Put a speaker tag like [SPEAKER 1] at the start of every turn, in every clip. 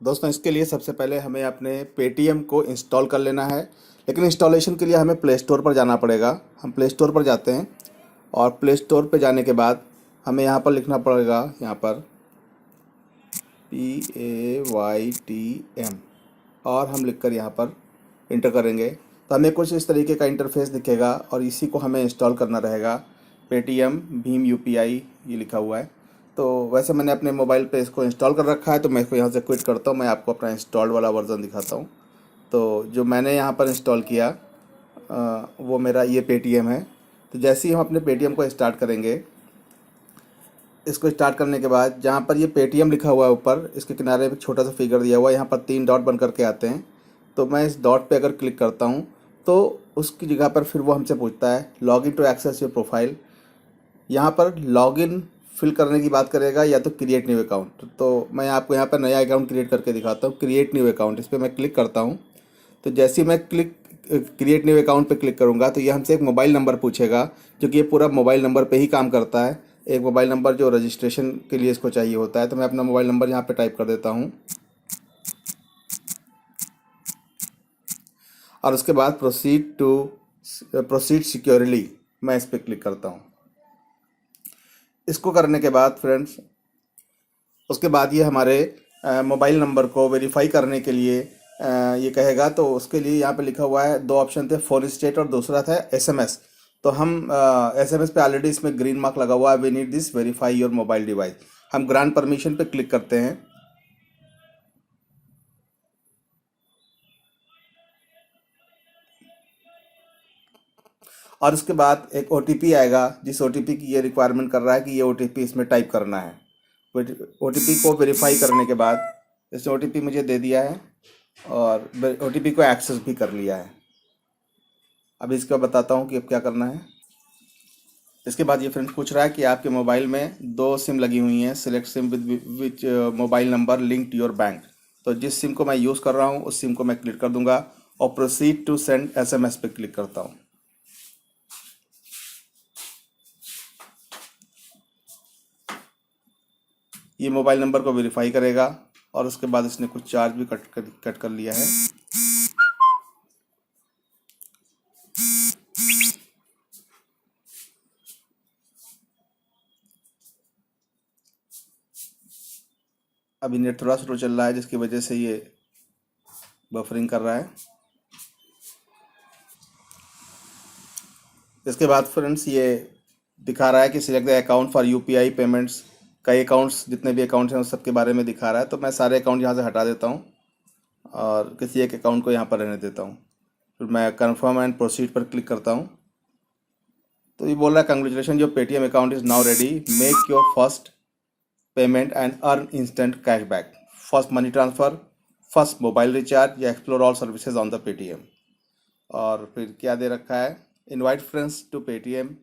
[SPEAKER 1] दोस्तों, इसके लिए सबसे पहले हमें अपने पेटीएम को इंस्टॉल कर लेना है। लेकिन इंस्टॉलेशन के लिए हमें प्ले स्टोर पर जाना पड़ेगा। हम प्ले स्टोर पर जाते हैं और प्ले स्टोर पर जाने के बाद हमें यहाँ पर लिखना पड़ेगा, यहाँ पर PAYTM, और हम लिखकर यहाँ पर इंटर करेंगे तो हमें कुछ इस तरीके का इंटरफेस दिखेगा और इसी को हमें इंस्टॉल करना रहेगा। पेटीएम भीम UPI ये लिखा हुआ है। तो वैसे मैंने अपने मोबाइल पे इसको इंस्टॉल कर रखा है, तो मैं इसको यहाँ से क्विट करता हूँ। मैं आपको अपना इंस्टॉल्ड वाला वर्जन दिखाता हूँ। तो जो मैंने यहाँ पर इंस्टॉल किया वो मेरा ये पेटीएम है। तो जैसे ही हम अपने पेटीएम को स्टार्ट करेंगे, इसको स्टार्ट करने के बाद जहाँ पर ये पेटीएम लिखा हुआ है ऊपर, इसके किनारे पे एक छोटा सा फिगर दिया हुआ है, यहाँ पर 3 डॉट बन करके आते हैं। तो मैं इस डॉट पे अगर क्लिक करता हूँ तो उसकी जगह पर फिर वो हमसे पूछता है login to access your profile. यहाँ पर लॉगिन फिल करने की बात करेगा या तो क्रिएट न्यू अकाउंट। तो मैं आपको यहाँ पर नया अकाउंट क्रिएट करके दिखाता हूँ। क्रिएट न्यू अकाउंट, इस पर मैं क्लिक करता हूँ। तो जैसे ही मैं क्रिएट न्यू अकाउंट पे क्लिक करूँगा तो ये हमसे एक मोबाइल नंबर पूछेगा, जो कि ये पूरा मोबाइल नंबर पे ही काम करता है। एक मोबाइल नंबर जो रजिस्ट्रेशन के लिए इसको चाहिए होता है। तो मैं अपना मोबाइल नंबर यहाँ पे टाइप कर देता हूँ और उसके बाद प्रोसीड सिक्योरली मैं इस पर क्लिक करता हूँ। इसको करने के बाद फ्रेंड्स, उसके बाद ये हमारे मोबाइल नंबर को वेरीफाई करने के लिए ये कहेगा। तो उसके लिए यहाँ पे लिखा हुआ है, 2 ऑप्शन थे, फ़ोन स्टेट और दूसरा था SMS। तो हम SMS पे ऑलरेडी इसमें ग्रीन मार्क लगा हुआ है, we need this verify your mobile device. हम ग्रांट परमिशन पे क्लिक करते हैं और उसके बाद एक OTP आएगा, जिस OTP की ये रिक्वायरमेंट कर रहा है कि ये OTP इसमें टाइप करना है। OTP को वेरीफाई करने के बाद इसने OTP मुझे दे दिया है और OTP को एक्सेस भी कर लिया है। अब इसका बताता हूँ कि अब क्या करना है। इसके बाद ये फ्रेंड्स पूछ रहा है कि आपके मोबाइल में 2 सिम लगी हुई हैं, select SIM which mobile number link to your bank. तो जिस सिम को मैं यूज़ कर रहा हूँ उस सिम को मैं क्लिक कर दूंगा और प्रोसीड टू सेंड SMS पे क्लिक करता हूँ। ये मोबाइल नंबर को वेरीफाई करेगा और उसके बाद इसने कुछ चार्ज भी कट कर लिया है। अभी नेट थोड़ा स्लो चल रहा है, जिसकी वजह से ये बफरिंग कर रहा है। इसके बाद फ्रेंड्स ये दिखा रहा है कि select the account for UPI payments. कई अकाउंट्स, जितने भी अकाउंट्स हैं उस सब के बारे में दिखा रहा है। तो मैं सारे अकाउंट यहाँ से हटा देता हूँ और किसी एक अकाउंट को यहाँ पर रहने देता हूँ। फिर मैं कन्फर्म एंड प्रोसीड पर क्लिक करता हूँ। तो ये बोल रहा है, congratulation, your Paytm account is now ready, make your first payment and earn instant cashback, first money transfer, first mobile recharge या explore all services on the Paytm. और फिर क्या दे रखा है, invite friends to Paytm.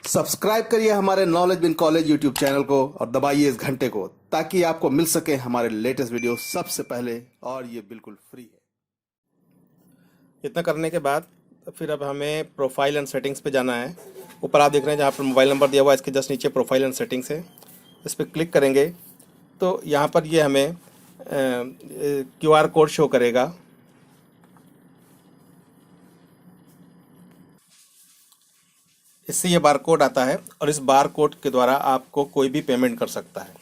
[SPEAKER 1] Subscribe करिए हमारे Knowledge Bin College YouTube channel को और दबाइए इस घंटे को, ताकि आपको मिल सके हमारे लेटेस्ट वीडियो सबसे पहले, और ये बिल्कुल फ्री है। इतना करने के बाद फिर अब हमें प्रोफाइल एंड सेटिंग्स पे जाना है। ऊपर आप देख रहे हैं जहाँ पर मोबाइल नंबर दिया हुआ है, इसके जस्ट नीचे प्रोफाइल एंड सेटिंग्स है। इस पर क्लिक करेंगे तो यहाँ पर ये हमें QR कोड शो करेगा। इससे ये बार कोड आता है और इस बार कोड के द्वारा आपको कोई भी पेमेंट कर सकता है।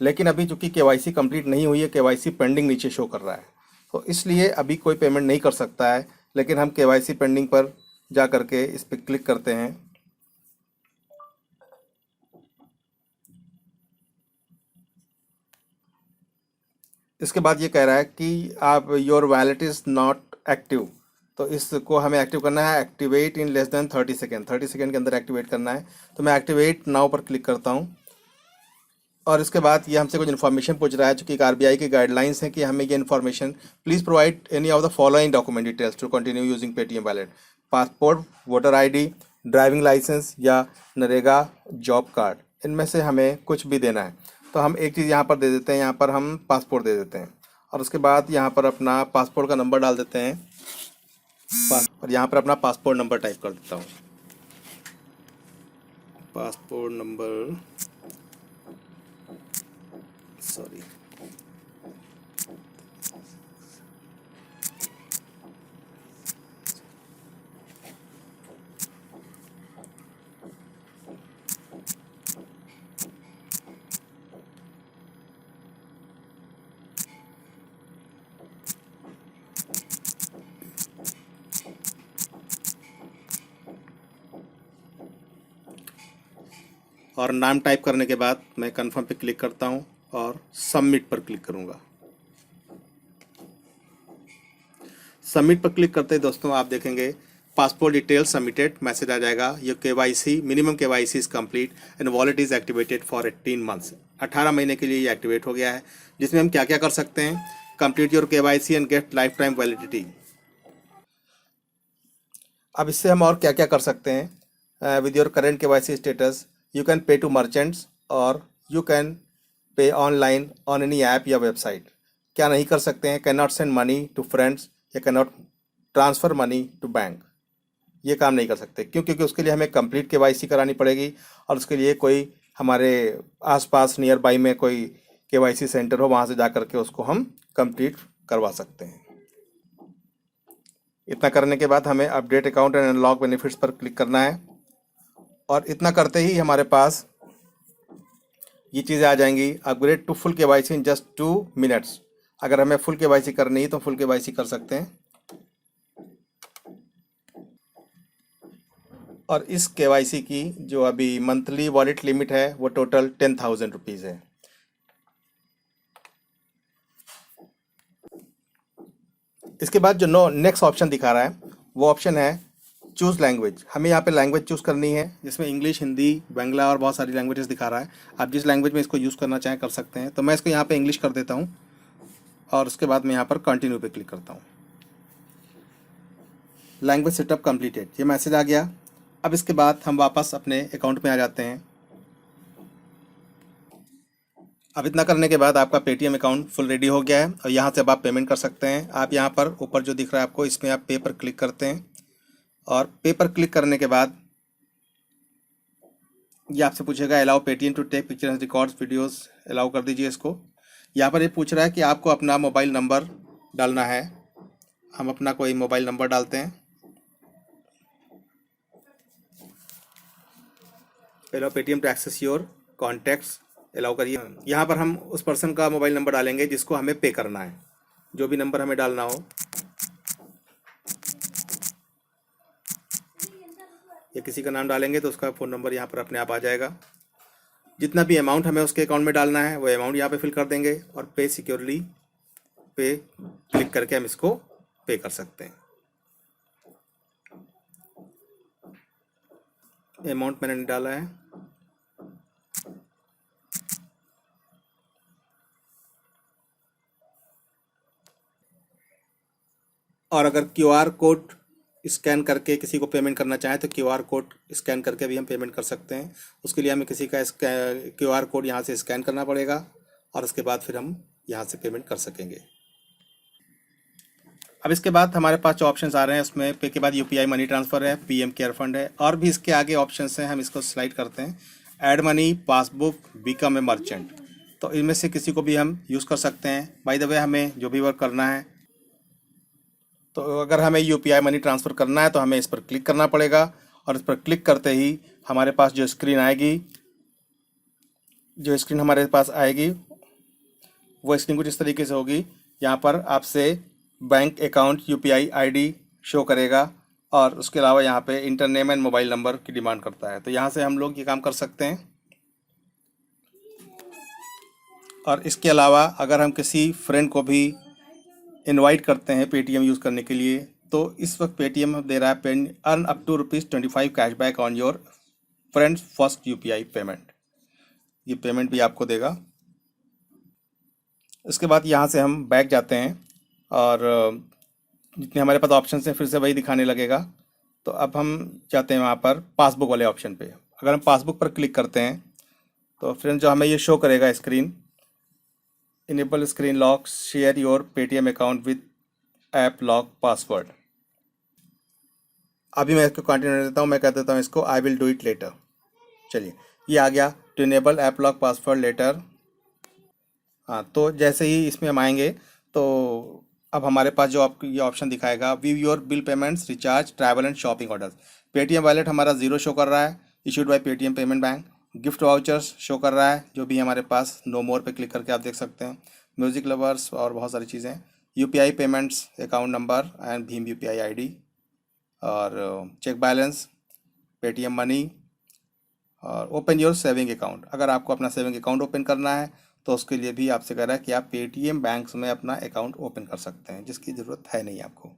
[SPEAKER 1] लेकिन अभी चूंकि KYC कंप्लीट नहीं हुई है, KYC पेंडिंग नीचे शो कर रहा है, तो इसलिए अभी कोई पेमेंट नहीं कर सकता है। लेकिन हम KYC पेंडिंग पर जा करके इस पर क्लिक करते हैं। इसके बाद ये कह रहा है कि आप your wallet is not active. तो इसको हमें एक्टिव करना है, activate in less than 30 second, 30 second के अंदर एक्टिवेट करना है। तो मैं एक्टिवेट नाउ पर क्लिक करता हूँ और इसके बाद ये हमसे कुछ इन्फॉर्मेशन पूछ रहा है, चूँकि एक RBI की गाइडलाइंस है कि हमें ये information, please provide any of the following document details to continue using Paytm wallet, passport, voter ID, driving licence या नरेगा जॉब कार्ड। इनमें से हमें कुछ भी देना है। तो हम एक चीज़ यहाँ पर दे देते हैं, यहाँ पर हम पासपोर्ट दे देते हैं और उसके बाद यहाँ पर अपना पासपोर्ट का नंबर डाल देते हैं और यहाँ पर अपना पासपोर्ट नंबर टाइप कर देता हूँ। Passport number sorry. और नाम टाइप करने के बाद मैं कंफर्म पे क्लिक करता हूँ और सबमिट पर क्लिक करूँगा। सबमिट पर क्लिक करते ही दोस्तों आप देखेंगे पासपोर्ट डिटेल सबमिटेड मैसेज आ जाएगा। ये KYC minimum KYC is complete and wallet is activated for 18 months. 18 महीने के लिए ये एक्टिवेट हो गया है, जिसमें हम क्या क्या कर सकते हैं। Complete your KYC and get lifetime validity. अब इससे हम और क्या क्या कर सकते हैं। With your current KYC status you can pay to merchants और you can pay online on any app या वेबसाइट। क्या नहीं कर सकते हैं, can not send money to friends या can not transfer money to bank. ये काम नहीं कर सकते। क्यों? क्योंकि उसके लिए हमें कंप्लीट केवाईसी करानी पड़ेगी और उसके लिए कोई हमारे आसपास नियर बाई में कोई केवाईसी सेंटर हो, वहाँ से जा कर के उसको हम कंप्लीट करवा सकते हैं। इतना करने के बाद हमें update account and unlock benefits पर क्लिक करना है और इतना करते ही हमारे पास ये चीज़ें आ जाएंगी। Upgrade to full KYC in just 2 minutes. अगर हमें फुल केवाईसी करनी है तो फुल केवाईसी कर सकते हैं। और इस केवाईसी की जो अभी मंथली वॉलेट लिमिट है वो टोटल 10,000 रुपीज़ है। इसके बाद जो नेक्स्ट ऑप्शन दिखा रहा है वो ऑप्शन है चूज़ लैंग्वेज। हमें यहाँ पे लैंग्वेज चूज़ करनी है, जिसमें इंग्लिश, हिंदी, बांग्ला और बहुत सारी लैंग्वेजेस दिखा रहा है। आप जिस लैंग्वेज में इसको यूज़ करना चाहें कर सकते हैं। तो मैं इसको यहाँ पे इंग्लिश कर देता हूँ और उसके बाद मैं यहाँ पर कंटिन्यू पे क्लिक करता हूँ। लैंग्वेज सेटअप कंप्लीटेड, ये मैसेज आ गया। अब इसके बाद हम वापस अपने अकाउंट में आ जाते हैं। अब इतना करने के बाद आपका पेटीएम अकाउंट फुल रेडी हो गया है और यहाँ से अब आप पेमेंट कर सकते हैं। आप यहाँ पर ऊपर जो दिख रहा है आपको, इसमें आप पे पर क्लिक करते हैं और पे पर क्लिक करने के बाद ये आपसे पूछेगा allow Paytm to take pictures records videos. Allow कर दीजिए इसको। यहाँ पर ये पूछ रहा है कि आपको अपना मोबाइल नंबर डालना है। हम अपना कोई मोबाइल नंबर डालते हैं। Allow Paytm to access your contacts, allow करिए। यहाँ पर हम उस पर्सन का मोबाइल नंबर डालेंगे जिसको हमें पे करना है, जो भी नंबर हमें डालना हो। या किसी का नाम डालेंगे तो उसका फ़ोन नंबर यहाँ पर अपने आप आ जाएगा। जितना भी अमाउंट हमें उसके अकाउंट में डालना है वो अमाउंट यहाँ पे फिल कर देंगे और पे सिक्योरली पे क्लिक करके हम इसको पे कर सकते हैं। अमाउंट मैंने नहीं डाला है। और अगर क्यूआर कोड स्कैन करके किसी को पेमेंट करना चाहें तो क्यूआर कोड स्कैन करके भी हम पेमेंट कर सकते हैं। उसके लिए हमें किसी का क्यूआर कोड यहाँ से स्कैन करना पड़ेगा और उसके बाद फिर हम यहाँ से पेमेंट कर सकेंगे। अब इसके बाद हमारे पास जो ऑप्शंस आ रहे हैं उसमें पे के बाद यूपीआई मनी ट्रांसफ़र है, पीएम केयर फंड है और भी इसके आगे ऑप्शंस हैं। हम इसको स्लाइड करते हैं। Add money, passbook, become a merchant. तो इनमें से किसी को भी हम यूज़ कर सकते हैं। बाय द वे हमें जो भी वर्क करना है, तो अगर हमें यूपीआई मनी ट्रांसफ़र करना है तो हमें इस पर क्लिक करना पड़ेगा और इस पर क्लिक करते ही हमारे पास जो स्क्रीन आएगी वो स्क्रीन कुछ इस तरीके से होगी। यहाँ पर आपसे bank account UPI ID show करेगा और उसके अलावा यहाँ पे inter name and mobile number की डिमांड करता है। तो यहाँ से हम लोग ये काम कर सकते हैं। और इसके अलावा अगर हम किसी फ्रेंड को भी इनवाइट करते हैं पेटीएम यूज़ करने के लिए, तो इस वक्त पेटीएम दे रहा है earn up to ₹25 cashback on your friends first UPI payment. ये पेमेंट भी आपको देगा। इसके बाद यहाँ से हम बैक जाते हैं और जितने हमारे पास ऑप्शन हैं फिर से वही दिखाने लगेगा। तो अब हम जाते हैं वहाँ पर पासबुक वाले ऑप्शन पे। अगर हम पासबुक पर क्लिक करते हैं तो फ्रेंड्स जो हमें ये शो करेगा screen, enable screen lock, share your Paytm account with app lock password. अभी मैं इसको कंटिन्यू देता हूँ। मैं कह देता हूँ इसको I will do it later. चलिए, ये आ गया to enable app lock password later. हाँ, तो जैसे ही इसमें हम आएंगे तो अब हमारे पास जो आपको ये ऑप्शन दिखाएगा, view your bill payments, recharge, travel and shopping orders. Paytm wallet हमारा ज़ीरो शो कर रहा है, issued by Paytm payment bank. Gift vouchers show कर रहा है, जो भी हमारे पास नो मोर पे क्लिक करके आप देख सकते हैं। म्यूजिक लवर्स और बहुत सारी चीज़ें। UPI payments, account number and Bhim UPI ID, और चेक बैलेंस, पेटीएम मनी, और ओपन योर सेविंग अकाउंट। अगर आपको अपना सेविंग अकाउंट ओपन करना है तो उसके लिए भी आपसे कह रहा है कि आप पेटीएम बैंक्स में अपना अकाउंट ओपन कर सकते हैं, जिसकी ज़रूरत है नहीं आपको।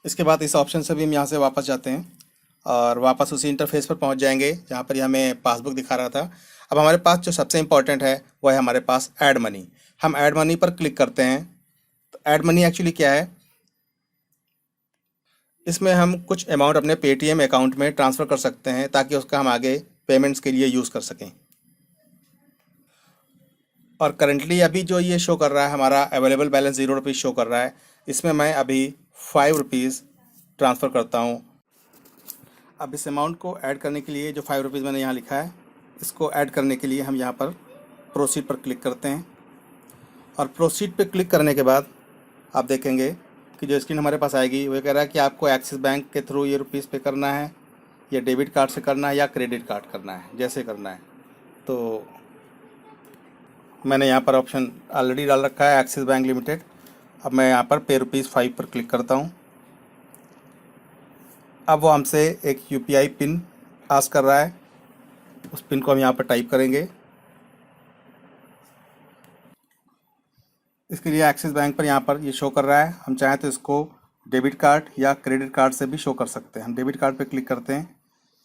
[SPEAKER 1] इसके बाद इस ऑप्शन से भी हम यहाँ से वापस जाते हैं और वापस उसी इंटरफेस पर पहुँच जाएंगे जहाँ पर ये हमें पासबुक दिखा रहा था। अब हमारे पास जो सबसे इम्पॉर्टेंट है वो है हमारे पास ऐड मनी। हम ऐड मनी पर क्लिक करते हैं। तो ऐड मनी एक्चुअली क्या है, इसमें हम कुछ अमाउंट अपने पेटीएम अकाउंट में ट्रांसफ़र कर सकते हैं ताकि उसका हम आगे पेमेंट्स के लिए यूज़ कर सकें। और करंटली अभी जो ये शो कर रहा है हमारा अवेलेबल बैलेंस ₹0 शो कर रहा है। इसमें मैं अभी ₹5 ट्रांसफ़र करता हूँ। अब इस अमाउंट को ऐड करने के लिए जो ₹5 मैंने यहाँ लिखा है, इसको ऐड करने के लिए हम यहाँ पर प्रोसीड पर क्लिक करते हैं। और प्रोसीड पर क्लिक करने के बाद आप देखेंगे कि जो स्क्रीन हमारे पास आएगी वो कह रहा है कि आपको एक्सिस बैंक के थ्रू ये रुपीज़ पे करना है, या डेबिट कार्ड से करना है, या क्रेडिट कार्ड करना है, जैसे करना है। तो मैंने यहाँ पर ऑप्शन ऑलरेडी डाल रखा है, एक्सिस बैंक लिमिटेड। अब मैं यहाँ पर पे ₹5 पर क्लिक करता हूँ। अब वो हमसे एक यूपीआई पिन आस्क कर रहा है, उस पिन को हम यहाँ पर टाइप करेंगे। इसके लिए एक्सिस बैंक पर यहाँ पर ये शो कर रहा है, हम चाहें तो इसको डेबिट कार्ड या क्रेडिट कार्ड से भी शो कर सकते हैं। हम डेबिट कार्ड पर क्लिक करते हैं।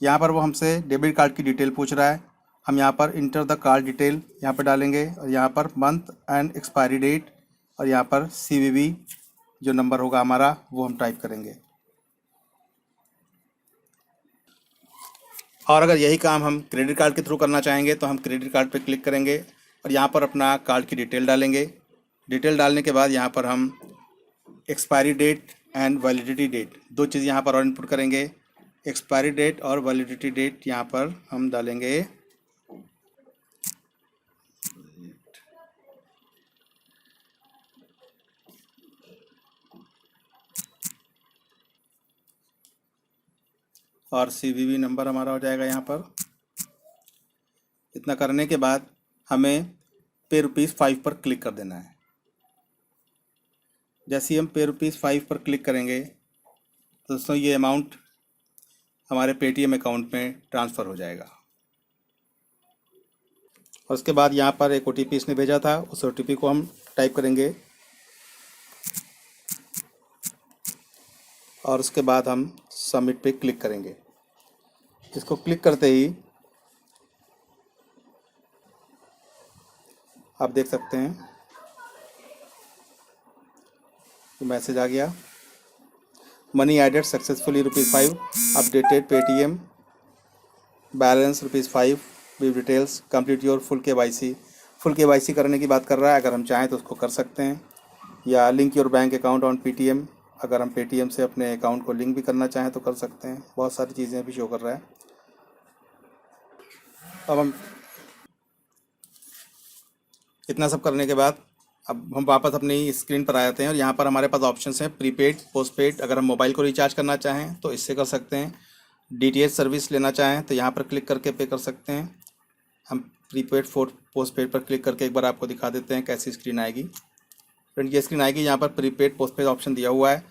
[SPEAKER 1] यहाँ पर वो हमसे डेबिट कार्ड की डिटेल पूछ रहा है। हम यहाँ पर इंटर द कार्ड डिटेल यहाँ पर डालेंगे, और यहाँ per month and expiry date, और यहाँ पर सीवीवी जो नंबर होगा हमारा वो हम टाइप करेंगे। और अगर यही काम हम क्रेडिट कार्ड के थ्रू करना चाहेंगे तो हम क्रेडिट कार्ड पर क्लिक करेंगे और यहाँ पर अपना कार्ड की डिटेल डालेंगे। डिटेल डालने के बाद यहाँ पर हम expiry date and validity date, दो चीज़ यहाँ पर और इनपुट करेंगे। एक्सपायरी डेट और वैलिडिटी डेट यहाँ पर हम डालेंगे और सीवीवी नंबर हमारा हो जाएगा यहाँ पर। इतना करने के बाद हमें पे ₹5 पर क्लिक कर देना है। जैसे ही हम पे ₹5 पर क्लिक करेंगे तो दोस्तों ये अमाउंट हमारे पेटीएम अकाउंट में ट्रांसफ़र हो जाएगा। और उसके बाद यहाँ पर एक ओटीपी इसने भेजा था, उस ओटीपी को हम टाइप करेंगे और उसके बाद हम सबमिट पे क्लिक करेंगे। इसको क्लिक करते ही आप देख सकते हैं मैसेज आ गया, money added successfully ₹5, updated Paytm balance ₹5, with details, complete your full KYC. Full KYC करने की बात कर रहा है। अगर हम चाहें तो उसको कर सकते हैं, या link your bank account on Paytm, अगर हम पेटीएम से अपने अकाउंट को लिंक भी करना चाहें तो कर सकते हैं। बहुत सारी चीज़ें भी शो कर रहा है। अब हम इतना सब करने के बाद अब हम वापस अपनी स्क्रीन पर आ जाते हैं और यहाँ पर हमारे पास ऑप्शंस हैं प्रीपेड, पोस्टपेड। अगर हम मोबाइल को रिचार्ज करना चाहें तो इससे कर सकते हैं। डीटीएच सर्विस लेना चाहें तो यहाँ पर क्लिक करके पे कर सकते हैं। हम प्रीपेड पोस्टपेड पर क्लिक करके एक बार आपको दिखा देते हैं कैसी स्क्रीन आएगी। फ्रेंड ये स्क्रीन आएगी, यहाँ पर प्रीपेड पोस्टपेड ऑप्शन दिया हुआ है।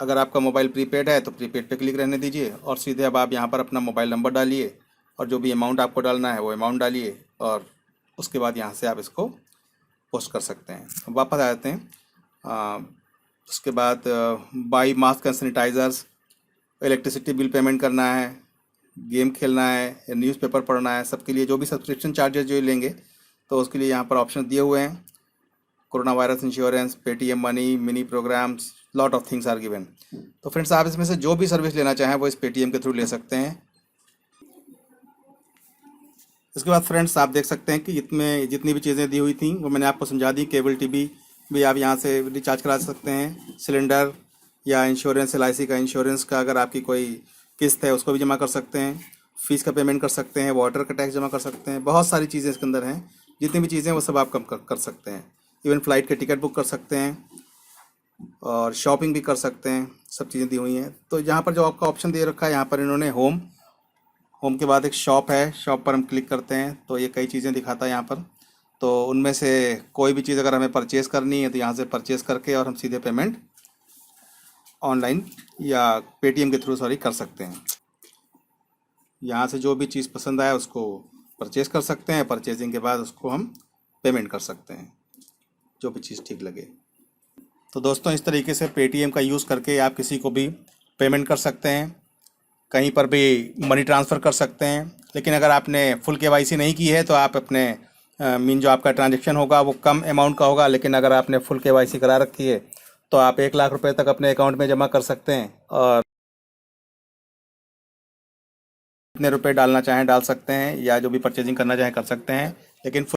[SPEAKER 1] अगर आपका मोबाइल प्रीपेड है तो प्रीपेड पे क्लिक रहने दीजिए और सीधे अब आप यहाँ पर अपना मोबाइल नंबर डालिए और जो भी अमाउंट आपको डालना है वो अमाउंट डालिए, और उसके बाद यहाँ से आप इसको पोस्ट कर सकते हैं। वापस आ जाते हैं। उसके बाद by mask and sanitisers, electricity bill payment करना है, गेम खेलना है या न्यूज़पेपर पढ़ना है, सबके लिए जो भी सब्सक्रिप्शन चार्जेस जो लेंगे तो उसके लिए यहाँ पर ऑप्शन दिए हुए हैं। Corona virus insurance, Paytm money, mini programs, lot of things are given. तो फ्रेंड्स आप इसमें से जो भी सर्विस लेना चाहें वो इस पेटीएम के थ्रू ले सकते हैं। इसके बाद फ्रेंड्स आप देख सकते हैं कि इसमें जितनी भी चीज़ें दी हुई थी वो मैंने आपको समझा दी। केबल टीवी भी आप यहाँ से रिचार्ज करा सकते हैं। सिलेंडर या इंश्योरेंस, LIC का इंश्योरेंस का अगर आपकी कोई किस्त है उसको भी जमा कर सकते हैं। फ़ीस का पेमेंट कर सकते हैं, वाटर का टैक्स जमा कर सकते हैं। बहुत सारी चीज़ें इसके अंदर हैं जितनी भी चीज़ें हैं वो सब आप कम कर सकते हैं। इवन फ्लाइट के टिकट बुक कर सकते हैं और शॉपिंग भी कर सकते हैं, सब चीज़ें दी हुई हैं। तो यहाँ पर जो आपका ऑप्शन दे रखा है, यहाँ पर इन्होंने होम के बाद एक शॉप है, शॉप पर हम क्लिक करते हैं तो ये कई चीज़ें दिखाता है यहाँ पर। तो उनमें से कोई भी चीज़ अगर हमें परचेज़ करनी है तो यहाँ से परचेज़ करके और हम सीधे पेमेंट ऑनलाइन या पेटीएम के थ्रू कर सकते हैं। यहाँ से जो भी चीज़ पसंद आए उसको परचेज़ कर सकते हैं, परचेजिंग के बाद उसको हम पेमेंट कर सकते हैं, जो भी चीज़ ठीक लगे। तो दोस्तों, इस तरीके से पेटीएम का यूज़ करके आप किसी को भी पेमेंट कर सकते हैं, कहीं पर भी मनी ट्रांसफ़र कर सकते हैं। लेकिन अगर आपने फुल केवाईसी नहीं की है तो आप अपने जो आपका ट्रांजैक्शन होगा वो कम अमाउंट का होगा। लेकिन अगर आपने फुल केवाईसी करा रखी है तो आप 1 लाख रुपए तक अपने अकाउंट में जमा कर सकते हैं और कितने रुपए डालना चाहें डाल सकते हैं, या जो भी परचेजिंग करना चाहें कर सकते हैं। लेकिन